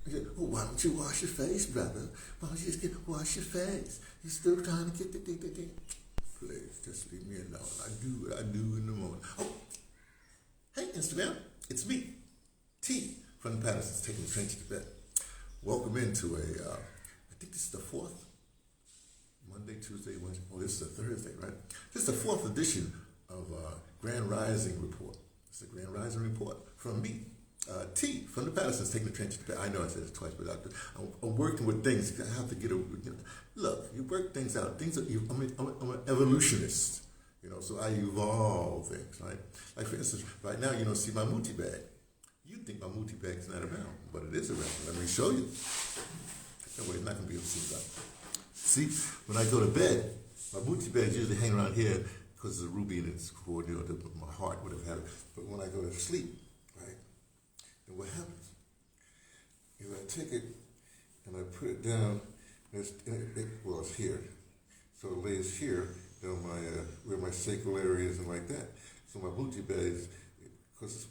He said, well, why don't you wash your face, brother? Why don't you just wash your face? You're still trying to get the thing. Please, just leave me alone. I do what I do in the morning. Oh, hey, Instagram, it's me, T, from the Pattersons, taking the train to bed. Welcome into I think this is the fourth, Monday, Tuesday, Wednesday. Oh, this is a Thursday, right? This is the fourth edition of Grand Rising Report. It's a Grand Rising Report from me, T, from the Pattersons, taking the train to bed. I know I said it twice, but I'm working with things. I have to get look, you work things out. I'm an evolutionist, so I evolve things, right? Like, for instance, right now, you don't see my Mooty bag. You think my Mooty bag is not around, but it is around. Let me show you. That way, it's not going to be able to see that. See, when I go to bed, my Mooty bags usually hang around here because there's a ruby in its cord, my heart would have had it. But when I go to sleep, right, then what happens? Is I take it and I put it down. It's here. So it lays here, down where my sacral area is and like that. So my Mooty bags, because,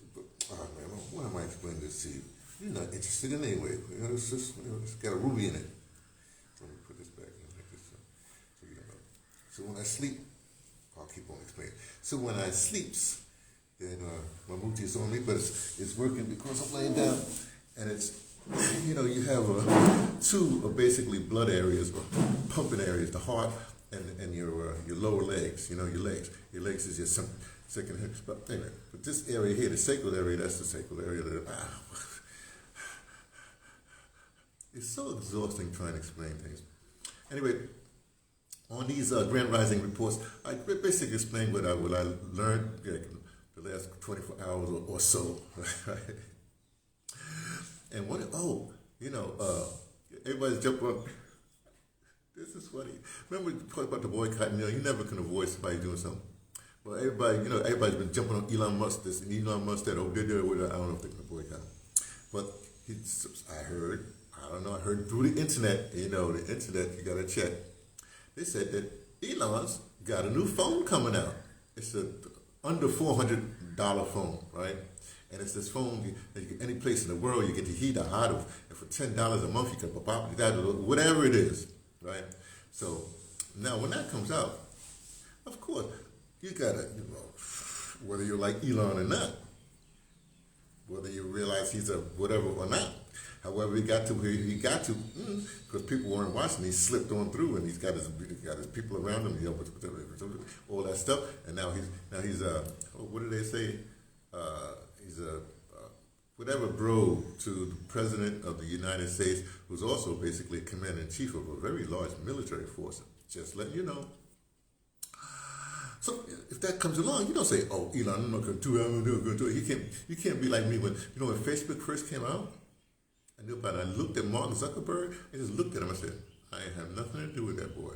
man, why am I explaining this to you? You're not interested in it anyway. It's just, it's got a ruby in it. Let me put this back in like this. So you know. So when I sleep, I'll keep on explaining. So when I sleeps, then my Mooty is on me, but it's working because I'm laying down, and it's, you have two basically blood areas or pumping areas: the heart and your lower legs. Your legs. Your legs is your second hips. But anyway, but this area here, the sacral area, that's the sacral area. It's so exhausting trying to explain things. Anyway, on these Grand Rising reports, I basically explain what I learned the last 24 hours or so. Right? And everybody's jumping up. This is funny. Remember we talked about the boycott? You never can avoid somebody doing something. Well, everybody's been jumping on Elon Musk this and Elon Musk that. I don't know if they're going to boycott. But I heard through the internet, the internet, you got to check. They said that Elon's got a new phone coming out. It's a under $400 phone, right? And it's this phone that you get any place in the world, you get the heat out of, and for $10 a month, you can pop that, whatever it is, right? So now when that comes out, of course, you gotta, whether you like Elon or not, whether you realize he's a whatever or not, however he got to where he got to, because people weren't watching, he slipped on through, and he's got his people around him, all that stuff, and now he's what do they say? He's a whatever bro to the president of the United States, who's also basically commander-in-chief of a very large military force. Just letting you know. So if that comes along, you don't say, "Oh, Elon, I'm not going to do it. I'm going to do it." You can't be like me when Facebook first came out. I knew about it. I looked at Mark Zuckerberg. I just looked at him. I said, "I have nothing to do with that boy.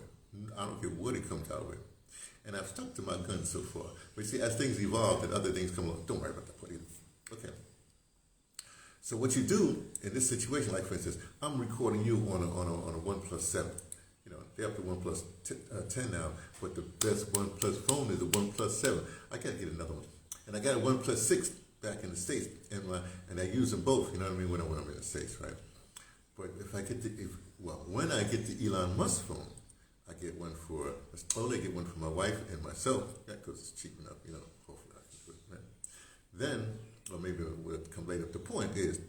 I don't care what he comes out with." And I've stuck to my guns so far. But see, as things evolve and other things come along, don't worry about that part either. Okay. So what you do in this situation, like for instance, I'm recording you on a 1+7. They're up to 1+10 now, but the best 1+ phone is a 1+7. I gotta get another one, and I got a 1+6 back in the States, and I use them both. You know what I mean when I'm in the States, right? But when I get the Elon Musk phone, I get one I get one for my wife and myself, because it's cheap enough, hopefully I can do it. Right? Then, or maybe we'll come later, the point is,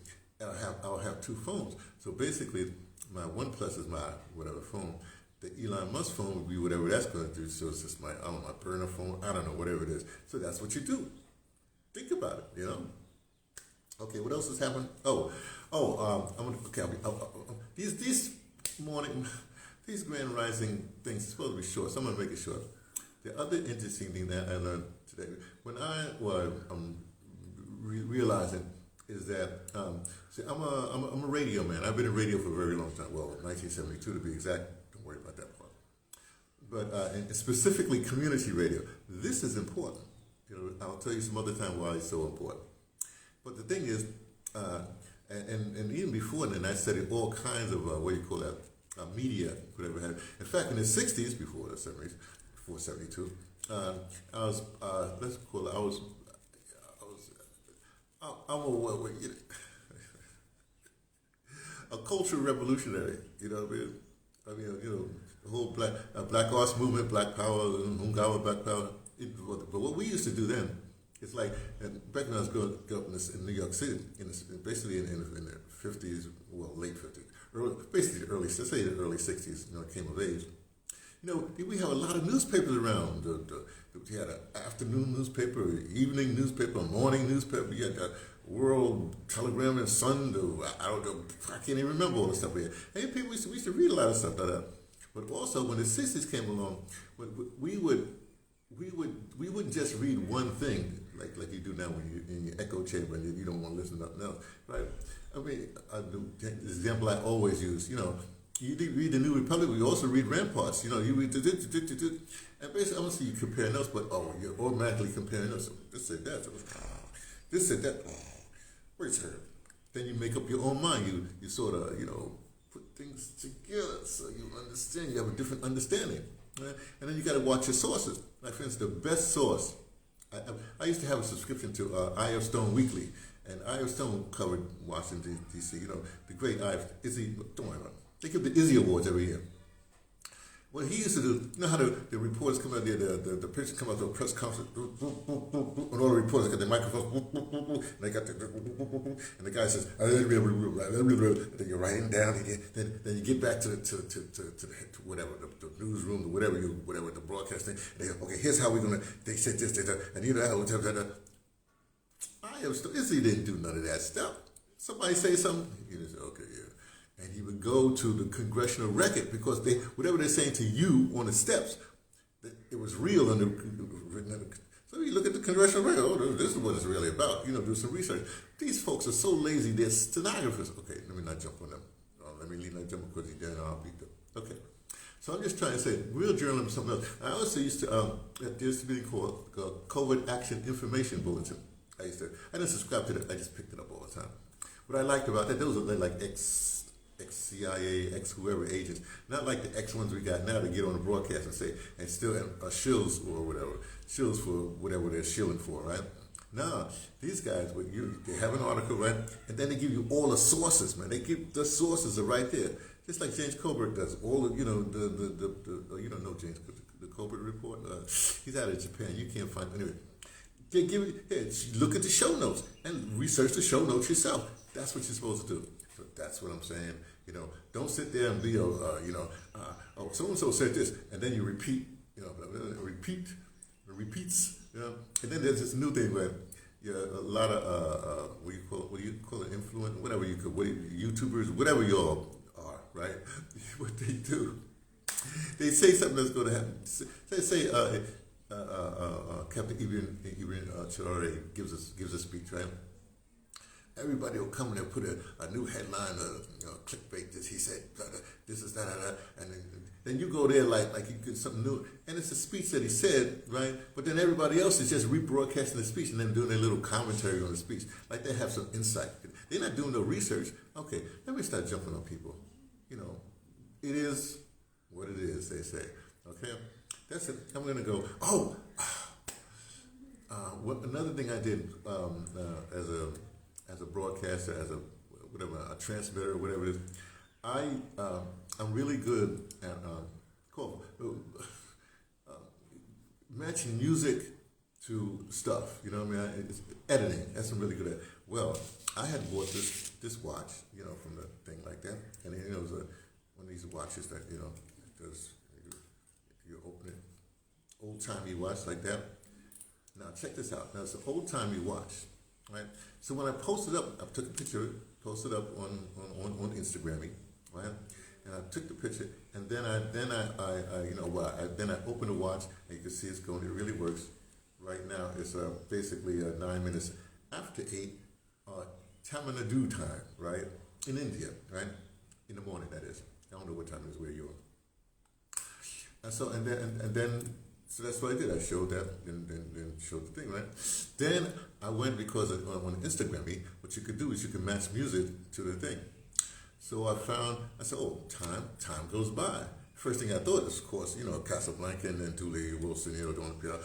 I'll have two phones. So basically, my OnePlus is my whatever phone. The Elon Musk phone would be whatever that's going to do. So it's just my burner phone, I don't know, whatever it is. So that's what you do. Think about it, Okay, what else is happening? These Grand Rising things are supposed to be short, so I'm going to make it short. The other interesting thing that I learned today, when I'm realizing, is that I'm a radio man. I've been in radio for a very long time. Well, 1972 to be exact. Don't worry about that part. But and specifically community radio. This is important. I'll tell you some other time why it's so important. But the thing is, and even before then, I studied all kinds of media, whatever had. In fact, in the 60s, before the 70s, before 72, a cultural revolutionary. You know what I mean? The whole black arts movement, black power, Hungawa black power. But what we used to do then, it's like back when I was growing up in New York City, basically in the 50s, well, late 50s, basically let's say the early 60s, I came of age. We have a lot of newspapers around. We had an afternoon newspaper, evening newspaper, morning newspaper. You had the World Telegram and Sun. I can't even remember all the stuff we had. And people, we used to read a lot of stuff like that. But also, when the 60s came along, we wouldn't just read one thing like you do now when you're in your echo chamber and you don't want to listen to nothing else, right? I mean, the example I always use, you read the New Republic, we also read Ramparts. You read and basically, obviously, you compare notes, but you're automatically comparing notes. This said that. This said that. Where's her? Then you make up your own mind. You sort of, put things together so you understand. You have a different understanding. Right? And then you got to watch your sources. Like, for instance, the best source. I used to have a subscription to I.F. Stone Weekly, and I.F. Stone covered Washington, D.C. The great I.F. Izzy. Don't worry about it. They give the Izzy Awards every year. What he used to do, how the reporters come out there, the pictures come out to a press conference, and all the reporters got the microphones, and they got and the guy says, and then you're writing down again. Then you get back to whatever the newsroom, whatever the broadcasting. They go, okay, here's how we're gonna. They said this, and Izzy didn't do none of that stuff. Somebody say something, he just say, okay, yeah. And he would go to the congressional record because whatever they're saying to you on the steps, it was real written. So you look at the congressional record. Oh, this is what it's really about. Do some research. These folks are so lazy. They're stenographers. Okay, let me not jump on them. Let me leave that jump because he's there. I'll beat them. Okay. So I'm just trying to say, real journalism is something else. I also used to. There used to be called COVID Action Information Bulletin. I didn't subscribe to that. I just picked it up all the time. What I liked about that, those are like ex-CIA, ex-whoever agents, not like the ex-ones we got now to get on the broadcast and say, and still shills or whatever, shills for whatever they're shilling for, right? No, these guys, they have an article, right? And then they give you all the sources, man. They give the sources are right there. Just like James Colbert does. All of, you don't know James, the Colbert Report? He's out of Japan. You can't find, anyway. They give you, look at the show notes and research the show notes yourself. That's what you're supposed to do. So that's what I'm saying. Don't sit there and be, so-and-so said this, and then you repeat, repeats, and then there's this new thing where a lot of, what do you call it, influence, whatever YouTubers, whatever you all are, right? What they do, they say something that's going to happen. Say Captain Ibrahim Traore gives a speech, right? Everybody will come and they'll put a new headline, clickbait. He said this is that, and then you go there like you get something new, and it's a speech that he said, right? But then everybody else is just rebroadcasting the speech and then doing their little commentary on the speech, like they have some insight. They're not doing no research. Okay, let me start jumping on people. It is what it is. They say. Okay, that's it. I'm gonna go. Another thing I did as a broadcaster, as a transmitter, whatever it is, I'm really good at matching music to stuff. You know what I mean? It's editing. That's what I'm really good at. Well, I had bought this watch, from the thing like that, and it was one of these watches that does you open it, old timey watch like that. Now check this out. Now it's an old timey watch. Right. So when I posted up, I took a picture, posted up on Instagram, right? And I took the picture, and then I opened the watch, and you can see it's going. It really works. Right now, it's basically 9 minutes after 8, Tamil Nadu time, right? In India, right? In the morning, that is. I don't know what time it is where you are. And so So that's what I did. I showed that and showed the thing, right? Then I went because on Instagram, what you could do is you can match music to the thing. So I said, time goes by. First thing I thought is, of course, Casablanca and then Thule Wilson, doing the piano.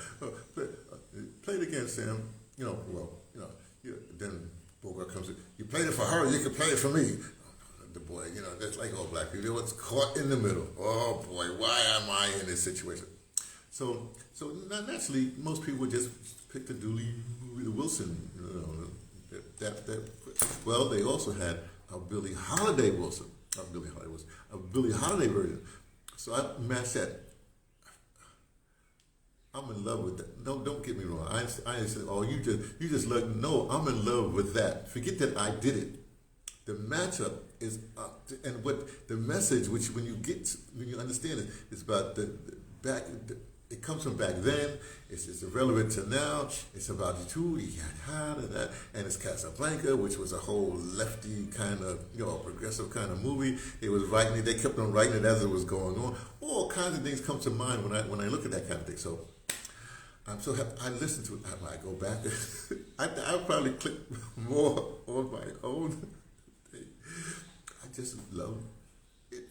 Play it again, Sam. Then Bogart comes in. You played it for her, you can play it for me. The boy, That's like all black people. They was caught in the middle. Oh boy, why am I in this situation? So naturally, most people would just pick the Dooley Wilson. Well, they also had a Billie Holiday Wilson, a Billie Holiday version. So I matched that. I'm in love with that. No, don't get me wrong. I said, oh, you just look. No, I'm in love with that. Forget that I did it. The matchup is, and what the message, which when you understand it, is about the back. It comes from back then. It's irrelevant to now. It's about the two, and that, and it's Casablanca, which was a whole lefty kind of, progressive kind of movie. It was writing it. They kept on writing it as it was going on. All kinds of things come to mind when I look at that kind of thing. So I'm so happy. I listen to it. I go back. I'll probably click more on my own. I just love it.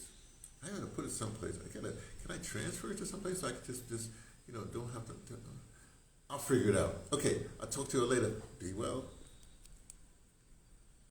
I gotta put it someplace. Can I transfer it to someplace so I can just don't have to. I'll figure it out. Okay, I'll talk to you later. Be well.